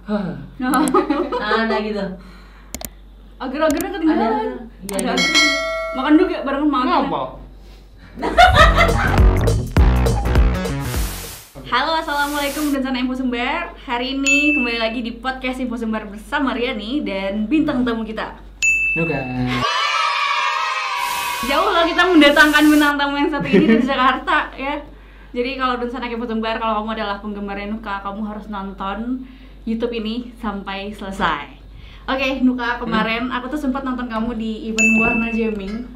Nah gitu. Agar-agarnya ketinggalan. Iya. Makan dulu ya, barengan makan. Apa? Halo, assalamualaikum dan sana Info Sumber. Hari ini kembali lagi di podcast Info Sumber bersama Riani dan bintang tamu kita. Nuga. Jauh loh kita mendatangkan bintang tamu yang satu ini dari Jakarta ya. Jadi kalau dan sana Info Sumber, kalau kamu adalah penggemar Nuka, kamu harus nonton YouTube ini sampai selesai. Oke, Nuka, kemarin aku tuh sempat nonton kamu di event Warna Jamming.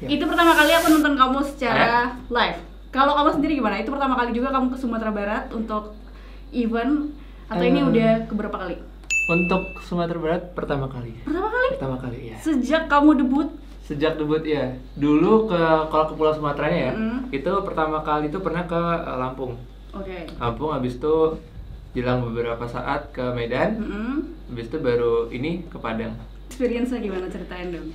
Itu pertama kali aku nonton kamu secara live. Kalau kamu sendiri gimana? Itu pertama kali juga kamu ke Sumatera Barat untuk event atau ini udah keberapa kali? Untuk Sumatera Barat pertama kali. Pertama kali? Pertama kali ya. Sejak kamu debut? Sejak debut ya. Dulu kalau ke Pulau Sumateranya ya, itu pertama kali itu pernah ke Lampung. Oke. Lampung, habis itu jelang beberapa saat ke Medan. Habis itu baru ini ke Padang. Experience-nya gimana, ceritain dong?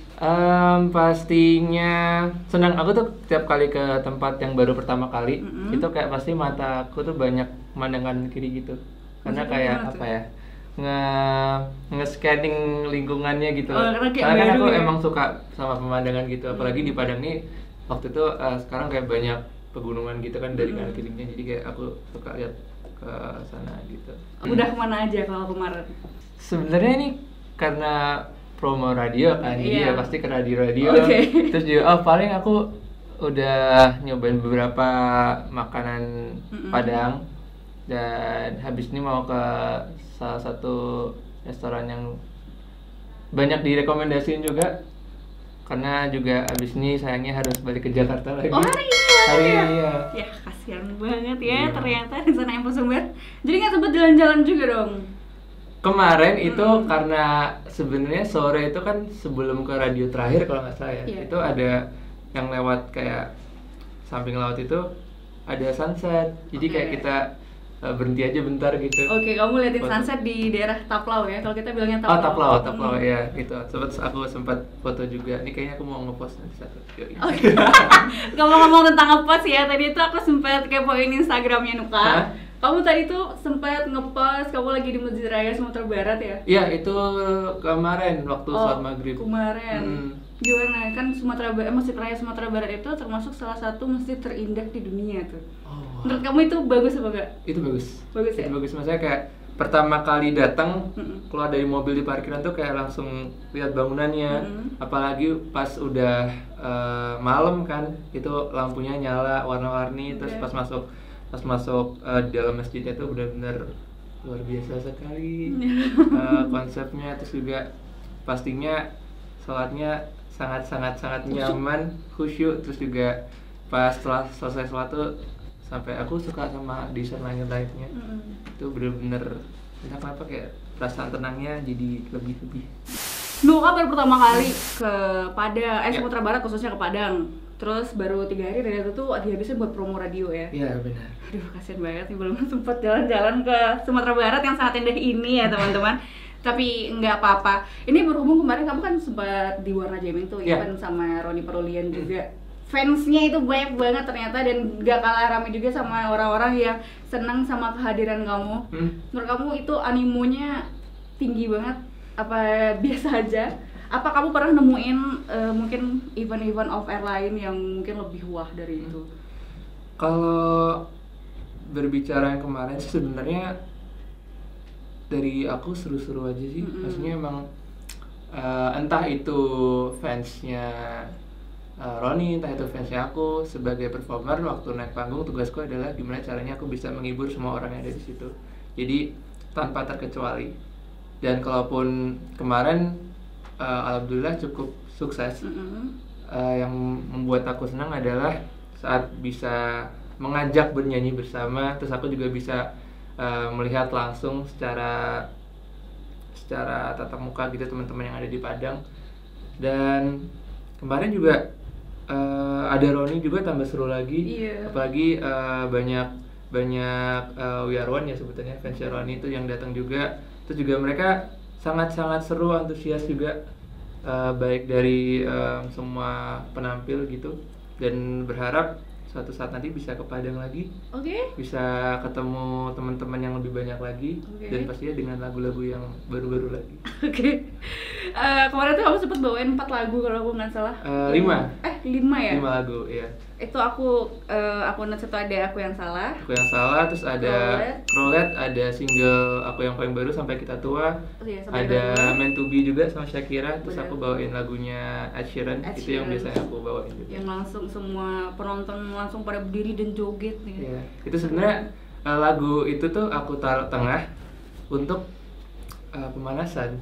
Pastinya senang. Aku tuh tiap kali ke tempat yang baru pertama kali, itu kayak pasti mataku tuh banyak pemandangan kiri gitu. Karena Maksudnya kayak gimana apa tuh? ya? Nge-scanning lingkungannya gitu. Oh, karena kayak Karena kan baru aku ya? emang suka sama pemandangan gitu. Apalagi di Padang nih waktu itu sekarang kayak banyak pegunungan gitu kan dari kanan kirinya. Jadi kayak aku suka lihat ke sana gitu. Udah kemana aja kalau kemarin? Sebenarnya ini karena promo radio kan, jadi Iya. ya pasti ke radio-radio. Oke. Terus juga paling aku udah nyobain beberapa makanan Padang, dan habis ini mau ke salah satu restoran yang banyak direkomendasiin juga, karena juga habis ini sayangnya harus balik ke Jakarta lagi. Oh, hari ini banget Hari ya? ini ya. Ya, kasihan banget ya Iya. ternyata di sana Info Sumber. Jadi nggak sempet jalan-jalan juga dong? Kemarin itu karena sebenarnya sore itu kan sebelum ke radio terakhir kalau nggak salah ya, Iya. itu ada yang lewat kayak samping laut itu ada sunset, jadi kayak Oke. kita berhenti aja bentar gitu. Oke, kamu liatin Foto. sunset di daerah Taplau ya, kalau kita bilangnya Oh, Taplau. Taplau ya gitu. Aku sempat foto juga. Ini kayaknya aku mau ngepost nanti satu. Yoi. Oke. Ngomong-ngomong tentang ngepost ya, tadi itu aku sempat kepoin Instagramnya Nuka. Hah? Kamu tadi tuh sempat ngepost kamu lagi di Masjid Raya Sumatera Barat ya? Iya, itu kemarin waktu sholat maghrib. Kemarin. Gimana? Kan Masjid Raya Sumatera Barat itu termasuk salah satu masjid terindah di dunia tuh. Oh, Menurut kamu itu bagus apa enggak? itu bagus. Bagus ya? Itu bagus, maksudnya kayak pertama kali datang keluar dari mobil di parkiran tuh kayak langsung lihat bangunannya. Apalagi pas udah malam kan, itu lampunya nyala warna-warni. Terus pas masuk di dalam masjidnya tuh benar-benar luar biasa sekali konsepnya. Terus juga pastinya sholatnya sangat nyaman, khusyuk. Terus juga pas setelah selesai sholat tuh sampai aku suka sama desain langit-langitnya. Itu bener-bener entah kenapa kayak perasaan tenangnya jadi lebih. Nuka baru pertama kali ke Padang, Sumatera Barat khususnya ke Padang. Terus baru 3 hari dari itu tuh dihabisin buat promo radio ya. Iya benar. Aduh, kasihan banget nih belum sempat jalan-jalan ke Sumatera Barat yang sangat indah ini ya teman-teman. Tapi nggak apa-apa. Ini berhubung kemarin kamu kan sempat di Warna Jamming tuh, Iya. event sama Roni Perulian juga. Fansnya itu banyak banget ternyata, dan nggak kalah ramai juga sama orang-orang yang senang sama kehadiran kamu. Menurut kamu itu animonya tinggi banget? Apa biasa aja? Apa kamu pernah nemuin mungkin event-event off air lain yang mungkin lebih wah dari itu? Kalau berbicara yang kemarin sih sebenarnya dari aku seru-seru aja sih. Maksudnya emang entah itu fansnya Roni, entah itu fansnya aku. Sebagai performer waktu naik panggung, tugasku adalah gimana caranya aku bisa menghibur semua orang yang ada di situ. Jadi tanpa terkecuali. Dan kalaupun kemarin alhamdulillah cukup sukses. Yang membuat aku senang adalah saat bisa mengajak bernyanyi bersama, terus aku juga bisa melihat langsung secara tatap muka gitu teman-teman yang ada di Padang. Dan kemarin juga ada Roni juga, tambah seru lagi. Iya. Apalagi banyak We Are One ya sebutannya, fans Roni itu yang datang juga. Terus juga mereka sangat-sangat seru, antusias juga, baik dari semua penampil gitu, dan berharap suatu saat nanti bisa ke Padang lagi, bisa ketemu teman-teman yang lebih banyak lagi, dan pastinya dengan lagu-lagu yang baru-baru lagi. Kemarin tuh kamu sempat bawain 4 lagu kalau aku nggak salah. 5 ya? 5 lagu, ya. Itu aku satu ada Aku Yang Salah. Aku Yang Salah, terus ada Roulette, ada single Aku Yang Paling Baru, Sampai Kita Tua. Ada Meant to Be juga sama Shakira, terus aku bawain lagunya Ed Sheeran. Itu yang biasanya aku bawain juga. Yang langsung semua penonton langsung pada berdiri dan joget nih. Iya, itu sebenarnya lagu itu tuh aku taruh tengah untuk pemanasan.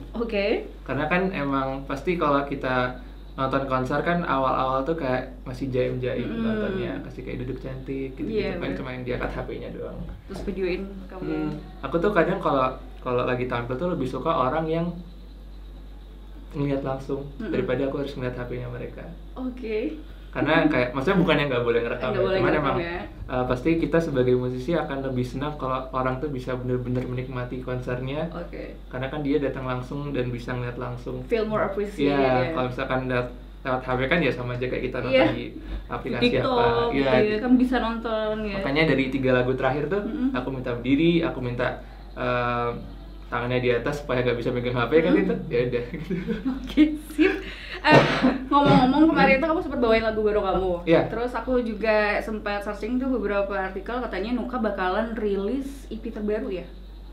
Karena kan emang pasti kalau kita nonton konser kan awal-awal tuh kayak masih jaim-jaim nontonnya, kasih kayak duduk cantik gitu, kan cuma yang diangkat HP-nya doang. Terus videoin kamu. Aku tuh kadang kalau lagi tampil tuh lebih suka orang yang ngeliat langsung daripada aku harus ngeliat HP-nya mereka. Karena kayak maksudnya bukan yang nggak boleh ngerekam, cuman emang pasti kita sebagai musisi akan lebih senang kalau orang tuh bisa bener-bener menikmati konsernya, karena kan dia datang langsung dan bisa ngeliat langsung, feel more appreciate. Kalau misalkan lewat HP kan ya sama aja kayak kita nonton di aplikasi TikTok, gitu. Kan bisa nonton ya. Makanya dari 3 lagu terakhir tuh aku minta berdiri, aku minta tangannya di atas supaya nggak bisa megang HP kan itu, ya udah gitu. Sip. Ngomong-ngomong, kemarin itu kamu sempat bawain lagu baru kamu. Terus aku juga sempat searching tuh beberapa artikel, katanya Nuka bakalan rilis EP terbaru ya?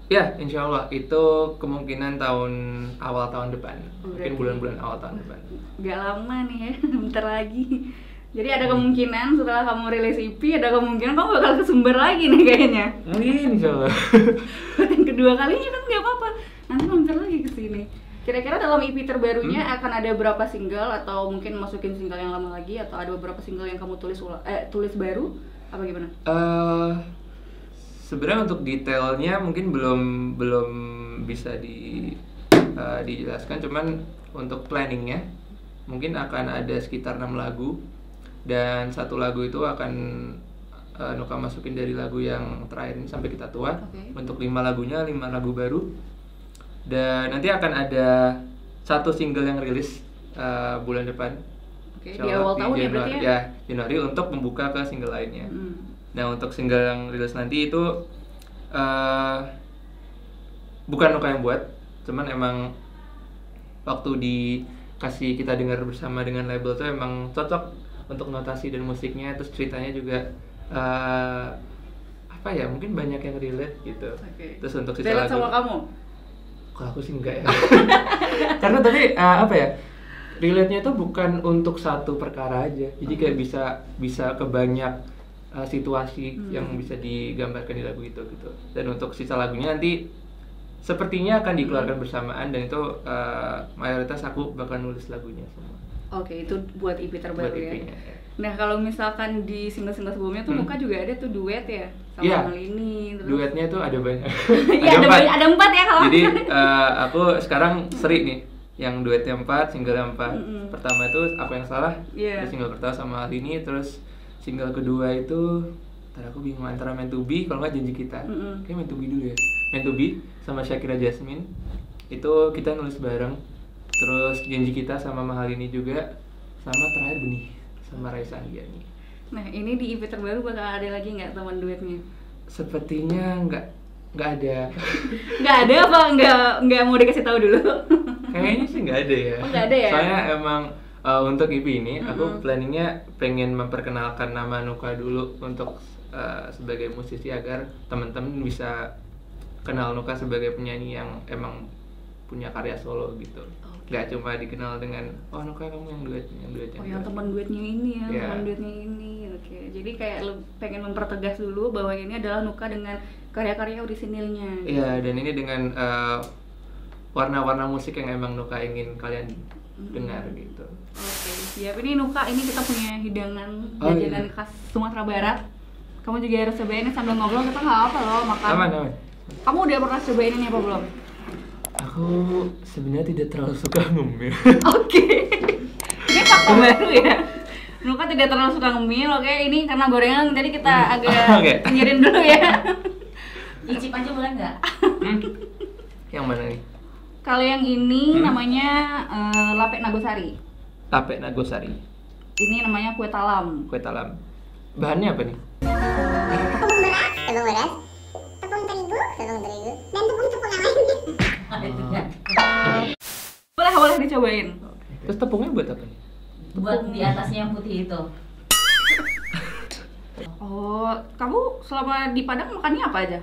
Ya, insya Allah itu kemungkinan awal tahun depan. Mungkin bulan-bulan awal tahun depan. Gak lama nih ya, bentar lagi. Jadi ada kemungkinan setelah kamu rilis EP, ada kemungkinan kamu bakal kesumber lagi nih kayaknya. Mungkin insya Allah. Yang kedua kalinya kan gak apa-apa, nanti bentar lagi kesini. Kira-kira dalam EP terbarunya akan ada berapa single, atau mungkin masukin single yang lama lagi, atau ada beberapa single yang kamu tulis baru, apa gimana? Sebenarnya untuk detailnya mungkin belum bisa dijelaskan, cuman untuk planningnya mungkin akan ada sekitar 6 lagu, dan 1 lagu itu akan Nuka masukin dari lagu yang terakhir ini Sampai Kita Tua. Untuk 5 lagunya 5 lagu baru. Dan nanti akan ada 1 single yang rilis bulan depan. Di awal tahun ya berarti ya? Ya, Januari, untuk membuka ke single lainnya. Nah, untuk single yang rilis nanti itu bukan Nuka yang buat, cuman emang waktu dikasih kita dengar bersama dengan label tuh emang cocok untuk notasi dan musiknya, terus ceritanya juga apa ya, mungkin banyak yang relate gitu. Terus untuk sisa lagu sama kamu? Kalau aku sih enggak ya. Karena tapi apa ya, relate-nya itu bukan untuk satu perkara aja, jadi kayak bisa ke banyak situasi yang bisa digambarkan di lagu itu gitu. Dan untuk sisa lagunya nanti sepertinya akan dikeluarkan bersamaan, dan itu mayoritas aku bakal nulis lagunya semua. Itu buat EP terbaru ya. Nah, kalau misalkan di single-single sebelumnya tuh Nuka juga ada tuh duet ya sama hal ini. Duetnya tuh ada banyak. ada 4 ya kalau. Jadi aku sekarang seri nih, yang duetnya 4, single 4. Pertama itu Aku Yang Salah, terus single pertama sama hal ini, terus single kedua itu aku bingung antara Meant to Be kalau nggak Janji Kita. Kayak Meant to Be dulu ya. Meant to Be sama Shakira Jasmine itu kita nulis bareng. Terus Janji Kita sama Mahal Ini juga, sama terakhir Benih sama Raisa Anggiani. Nah, ini di EP terbaru bakal ada lagi nggak teman duetnya? Sepertinya nggak ada. Nggak ada apa? Nggak mau dikasih tahu dulu? Kayaknya sih nggak ada ya. Nggak ada ya? Soalnya emang untuk EP ini aku planningnya pengen memperkenalkan nama Nuka dulu untuk sebagai musisi, agar teman-teman bisa kenal Nuka sebagai penyanyi yang emang punya karya solo gitu. Gak cuma dikenal dengan Nuka kamu yang duet yang teman duetnya ini ya, teman duetnya ini. Jadi kayak pengen mempertegas dulu bahwa ini adalah Nuka dengan karya-karya orisinilnya. Iya, dan ini dengan warna-warna musik yang emang Nuka ingin kalian dengar gitu. Siap. Ini Nuka, ini kita punya hidangan jajanan khas Sumatera Barat. Kamu juga harus cobain ini sambil ngobrol, kita nggak apa loh makan. Aman. Kamu udah pernah cobain ini apa belum? Aku sebenarnya tidak terlalu suka ngemil. Ini fakta baru ya. Nuka tidak terlalu suka ngemil. Ini karena gorengan tadi kita agak pinggirin dulu ya. Icip aja boleh nggak? Yang mana nih? Kalau yang ini namanya Lape Nagosari. Lape Nagosari. Ini namanya kue talam. Kue talam. Bahannya apa nih? Tepung beras, tepung terigu, dan tepung yang lainnya. Boleh dicobain. Terus tepungnya buat apa nih? Buat di atasnya yang putih itu. Oh, kamu selama di Padang makannya apa aja?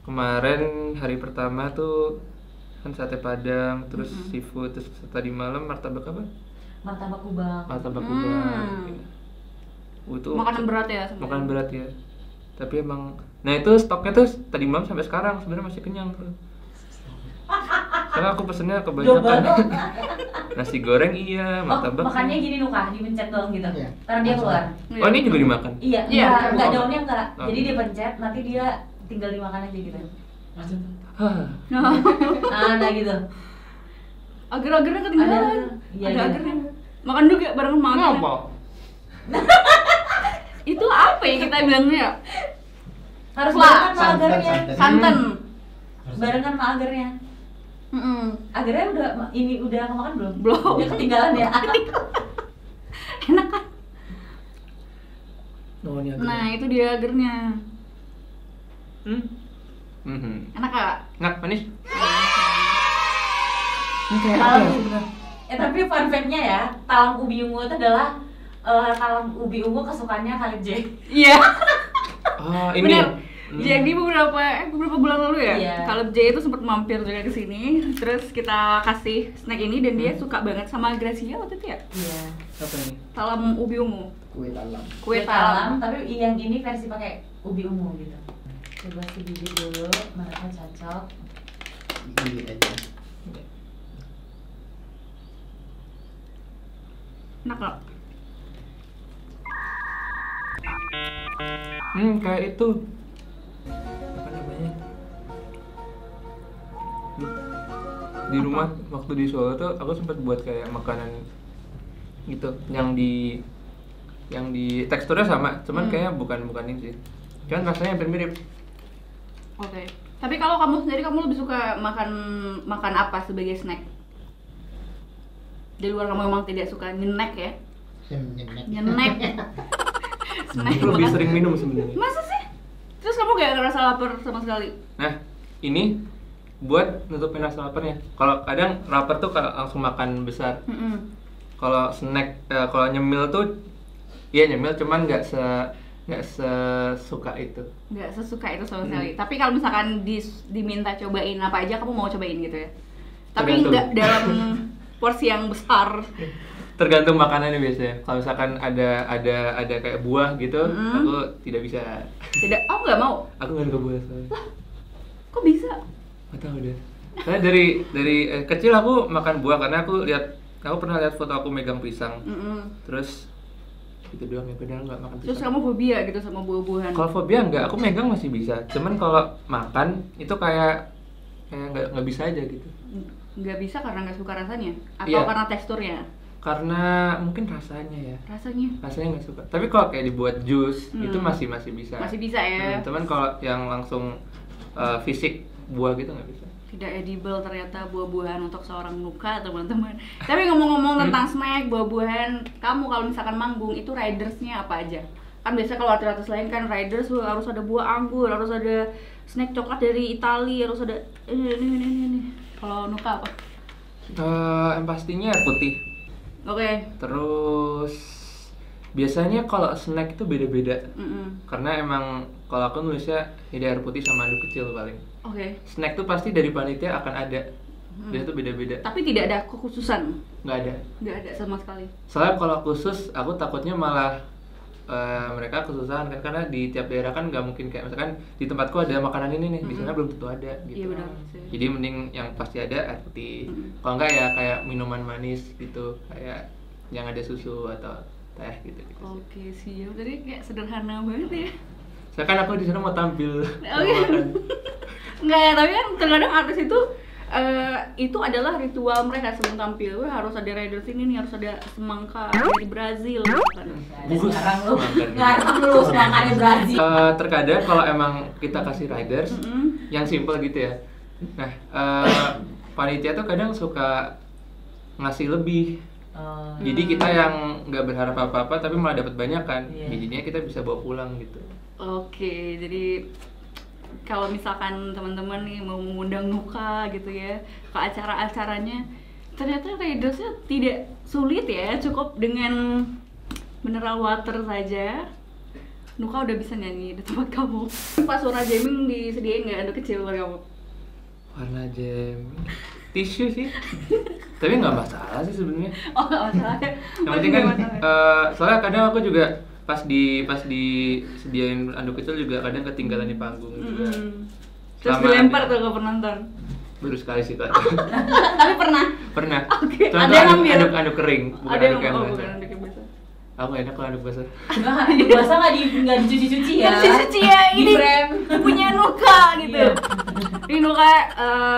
Kemarin hari pertama tuh kan sate Padang, terus seafood, terus tadi malam martabak apa? Martabak kubang. Martabak kubang. Itu Makanan berat ya sebenarnya. makanan berat ya. Tapi emang, nah itu stoknya tuh tadi malam sampai sekarang sebenarnya masih kenyang tuh. Karena aku pesennya kebanyakan nasi goreng iya, martabak. Makannya gini Nuka, dipencet doang gitu. Iya. Karena dia keluar. Oh ini juga dimakan? Iya, Iya. enggak daunnya enggak. Oh. Jadi dia pencet, nanti dia tinggal dimakan aja gitu. Hah. Nah gitu. Agar-agarnya ketinggalan. Iya, Ada iya. agarnya. Makan juga barengan makan. Kenapa? Itu apa ya kita bilangnya ya? Harus Fla. barengan sama agarnya. Santan. Barengan sama agarnya. Agarnya udah kemakan belum? Belum. Dia ketinggalan ya. Enak kan? Oh, ini agak. Nah, itu dia agarnya. Enak gak? Nggak manis. Ini kayak apa Talam. ya? Tapi fun fact-nya ya, talam ubi ungu itu adalah talam ubi ungu kesukaannya Khalid J. Iya. Ah, ini. Bener. Jadi beberapa bulan lalu ya, Iya. kalau Jay itu sempat mampir juga ke sini, terus kita kasih snack ini dan dia suka banget sama Gracia waktu itu ya. Iya. Apa ini? Talam ubi ungu. Kue talam. Kue talam. tapi yang ini versi pakai ubi ungu gitu. Coba si bibit dulu, mana cocok. Gigit aja. Enak gak? Kayak itu. Apa namanya? Di rumah waktu di Solo tuh aku sempat buat kayak makanan gitu, yang di teksturnya sama, cuman kayaknya bukan ini sih. Cuman rasanya hampir mirip. Oke. Tapi kalau kamu sendiri, kamu lebih suka makan apa sebagai snack? Di luar kamu memang tidak suka nyenek ya? Nyenek. Snack Aku lebih makan. sering minum sebenarnya. Masa sih? Terus kamu gak ngerasa lapar sama sekali? Nah, ini buat nutupin rasa laparnya. Kalau kadang lapar tuh kalau langsung makan besar. Kalau snack, kalau nyemil tuh, iya nyemil, cuman nggak sesuka itu. Nggak sesuka itu sama sekali. Tapi kalau misalkan diminta cobain apa aja, kamu mau cobain gitu ya? Tapi Tergantung. nggak dalam porsi yang besar. Tergantung makanannya biasanya. Kalau misalkan ada kayak buah gitu, aku tidak bisa. Tidak, aku nggak mau. Aku nggak suka buah soalnya. Kok bisa? Nggak tahu deh. Karena dari kecil aku makan buah karena aku pernah lihat foto aku megang pisang. Terus itu doang ya, padahal nggak makan pisang. Terus kamu fobia gitu sama buah-buahan? Kalau fobia enggak, aku megang masih bisa. Cuman kalau makan itu kayak nggak bisa aja gitu. Nggak bisa karena nggak suka rasanya? Atau Iya. karena teksturnya? Karena mungkin rasanya ya. Rasanya Nggak suka. Tapi kalau kayak dibuat jus itu masih bisa. masih bisa ya? Cuman kalau yang langsung fisik buah gitu nggak bisa. Tidak edible ternyata buah-buahan untuk seorang Nuka, teman-teman. Tapi ngomong-ngomong tentang snack, buah-buahan, kamu kalau misalkan manggung itu ridersnya apa aja? Kan biasanya kalau artis-artis lain kan riders harus ada buah anggur, harus ada snack coklat dari Italia, harus ada ini. Kalau Nuka apa? Yang pastinya air putih. Oke. Terus biasanya kalau snack itu beda-beda. Karena emang kalau aku nulisnya ya air putih sama anduk kecil paling. Oke. Snack tuh pasti dari panitia akan ada. Dia tuh beda-beda. Tapi tidak ada kekhususan? Nggak ada. Nggak ada sama sekali? Soalnya kalau khusus, aku takutnya malah mereka kesusahan kan, karena di tiap daerah kan nggak mungkin kayak misalkan di tempatku ada makanan ini nih, di sana belum tentu ada gitu. Iya benar sih. Jadi mending yang pasti ada air putih. Kalau enggak ya kayak minuman manis gitu, kayak yang ada susu atau teh gitu. Oke, siap. Jadi kayak sederhana banget ya. Saya kan aku di sana mau tampil. Oke. mau makan. Enggak ya, tapi kan terkadang artis itu itu adalah ritual mereka sebelum tampil. Wah, harus ada riders ini nih, harus ada semangka dari Brazil kan. Ada sekarang lu ngarang lu semangatnya Brazil. Terkadang kalau emang kita kasih riders yang simple gitu ya. Nah, panitia tuh kadang suka ngasih lebih. Jadi kita yang nggak berharap apa-apa tapi malah dapat banyak kan. Jadinya kita bisa bawa pulang gitu. Oke, jadi kalau misalkan teman-teman nih mau mengundang Nuka gitu ya ke acara-acaranya, ternyata ridersnya tidak sulit ya, cukup dengan mineral water saja. Nuka udah bisa nyanyi di tempat kamu. Pas warna jamming disediain nggak anduk kecil buat kamu? Warna jamming, tisu sih. Tapi nggak masalah sih sebenarnya. Oh nggak masalah. Yang penting kan, soalnya kadang aku juga pas disediain anduk kecil juga kadang ketinggalan di panggung juga. Terus dilempar tuh ke penonton. Baru sekali sih Kak. Tapi pernah. Pernah. Oke. Contoh Ada yang ngambil. anduk kering, bukan Ada yang anduk yang bukan basah. anduk yang basah. Aku nggak enak kalau anduk basah. Bahasa nggak dicuci-cuci ya. Cuci ya Di ini frame. punya Nuka gitu. Ini Nuka,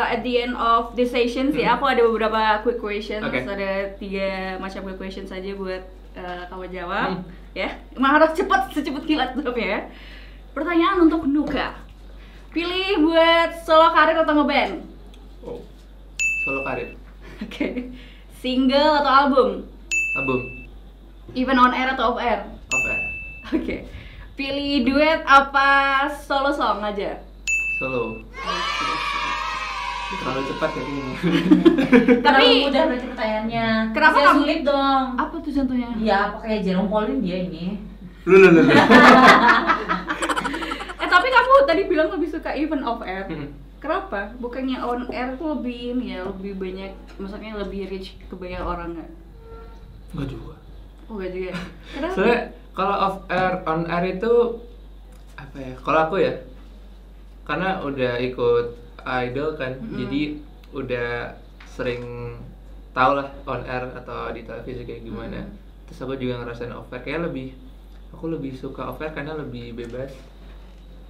at the end of the session sih aku ada beberapa quick questions. Oke. Ada 3 macam quick questions saja buat kamu jawab. Ya, emang harus secepat kilat jawabnya ya. Pertanyaan untuk Nuka. Pilih buat solo karir atau ngeband? Oh, solo karir. Oke. Single atau album? Album. Event on air atau off air? Off air. Oke. Pilih duet apa solo song aja? Solo. Terlalu cepat ya ini. Tapi udah berarti pertanyaannya. Kenapa Saya kamu- sulit dong? apa tuh contohnya? Iya, apa kayak Jerome Pauline dia ini? Lu. Tapi kamu tadi bilang lebih suka event off air. Hmm. Kenapa? Bukannya on air tuh lebih ini ya, lebih banyak, maksudnya lebih reach ke banyak orang nggak? Enggak juga. Oh nggak juga. Kenapa? Soalnya kalau off air, on air itu apa ya? Kalau aku ya, karena udah ikut idol kan, jadi udah sering tau lah on air atau di televisi kayak gimana. Terus aku juga ngerasain off air, kayak aku lebih suka off air karena lebih bebas.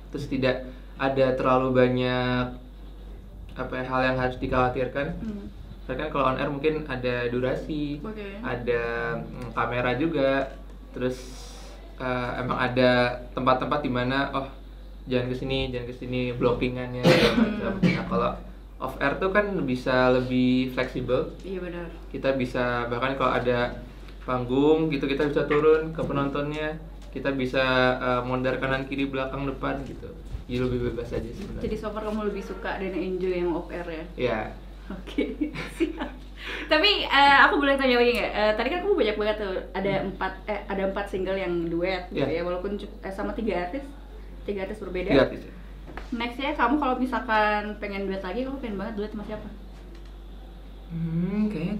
Terus tidak ada terlalu banyak hal yang harus dikhawatirkan. Karena kan kalau on air mungkin ada durasi, Oke. ada kamera juga, terus emang ada tempat-tempat di mana jangan kesini, blockingannya segala macam. Nah kalau off air tuh kan bisa lebih fleksibel. Iya benar. Kita bisa bahkan kalau ada panggung gitu kita bisa turun ke penontonnya, kita bisa mondar kanan kiri belakang depan gitu. Jadi lebih bebas aja sebenarnya. Jadi so far kamu lebih suka dan enjoy yang off air ya? Ya. Oke, siap. Tapi aku boleh tanya lagi nggak? Tadi kan kamu banyak banget tuh, ada 4 single yang duet gitu ya, walaupun sama 3 artis berbeda. Iya, bisa. Next ya, kamu kalau misalkan pengen duet lagi, kamu pengen banget duet sama siapa? Kayaknya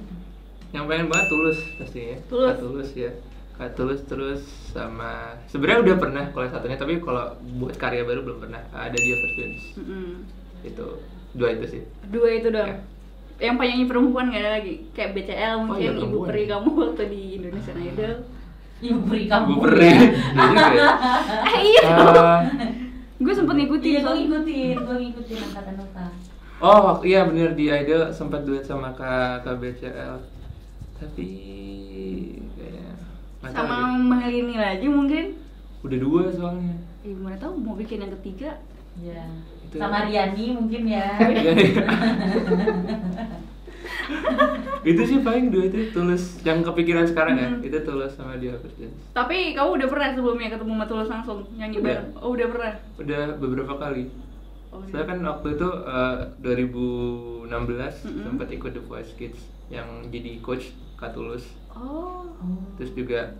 yang pengen banget Tulus pastinya. Tulus. Kak Tulus ya. Kak Tulus terus sama sebenarnya udah pernah kalau yang satunya, tapi kalau buat karya baru belum pernah. Ada Dia Versions. Itu 2 itu sih. 2 itu dong. Ya. Yang penyanyi perempuan nggak ada lagi? Kayak BCL mungkin, iya, Ibu perempuan. Peri kamu waktu di Indonesian Idol. Ibu beri kamu. Gue pernah. Iya juga ya. Iya. Eh, Gue sempet ngikutin. Iya, gue ngikutin angkatan Nuka. Oh iya bener, di Idol sempat duet sama Kak BCL. Tapi kayaknya nggak tahu Sama deh. Mahalini lagi mungkin. Udah 2 soalnya. Mana tahu mau bikin yang ketiga. Iya. Itu. Sama Riani mungkin ya. Jadi, itu sih paling 2 itu Tulus yang kepikiran sekarang ya. Itu Tulus sama Dia Versions. Tapi kamu udah pernah sebelumnya ketemu sama Tulus langsung nyanyi Udah. bareng? Oh udah pernah. Udah beberapa kali. Oh, Saya kan waktu itu 2016 sempat ikut The Voice Kids yang jadi coach Kak Tulus. Oh. Terus juga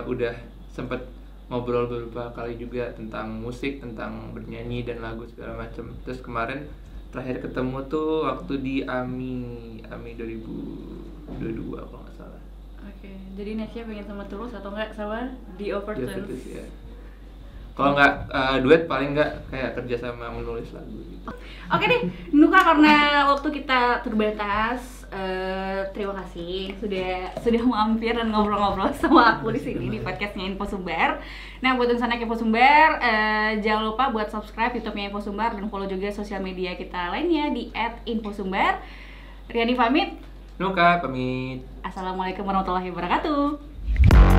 udah sempat ngobrol beberapa kali juga tentang musik, tentang bernyanyi dan lagu segala macam. Terus kemarin terakhir ketemu tuh waktu di AMI 2022 kalau nggak salah. Oke. Jadi Nesya pengen sama Tulus atau enggak sama The Dia Overtones? Versions, ya. Kalau nggak duet paling nggak kayak kerja sama menulis lagu gitu. Oke deh, Nuka, karena waktu kita terbatas, terima kasih sudah mampir dan ngobrol-ngobrol sama aku di sini di podcastnya Info Sumber. Nah, buat insan Info Sumber, jangan lupa buat subscribe YouTube-nya Info Sumber dan follow juga sosial media kita lainnya di @infosumber. Riani pamit. Nuka pamit. Assalamualaikum warahmatullahi wabarakatuh.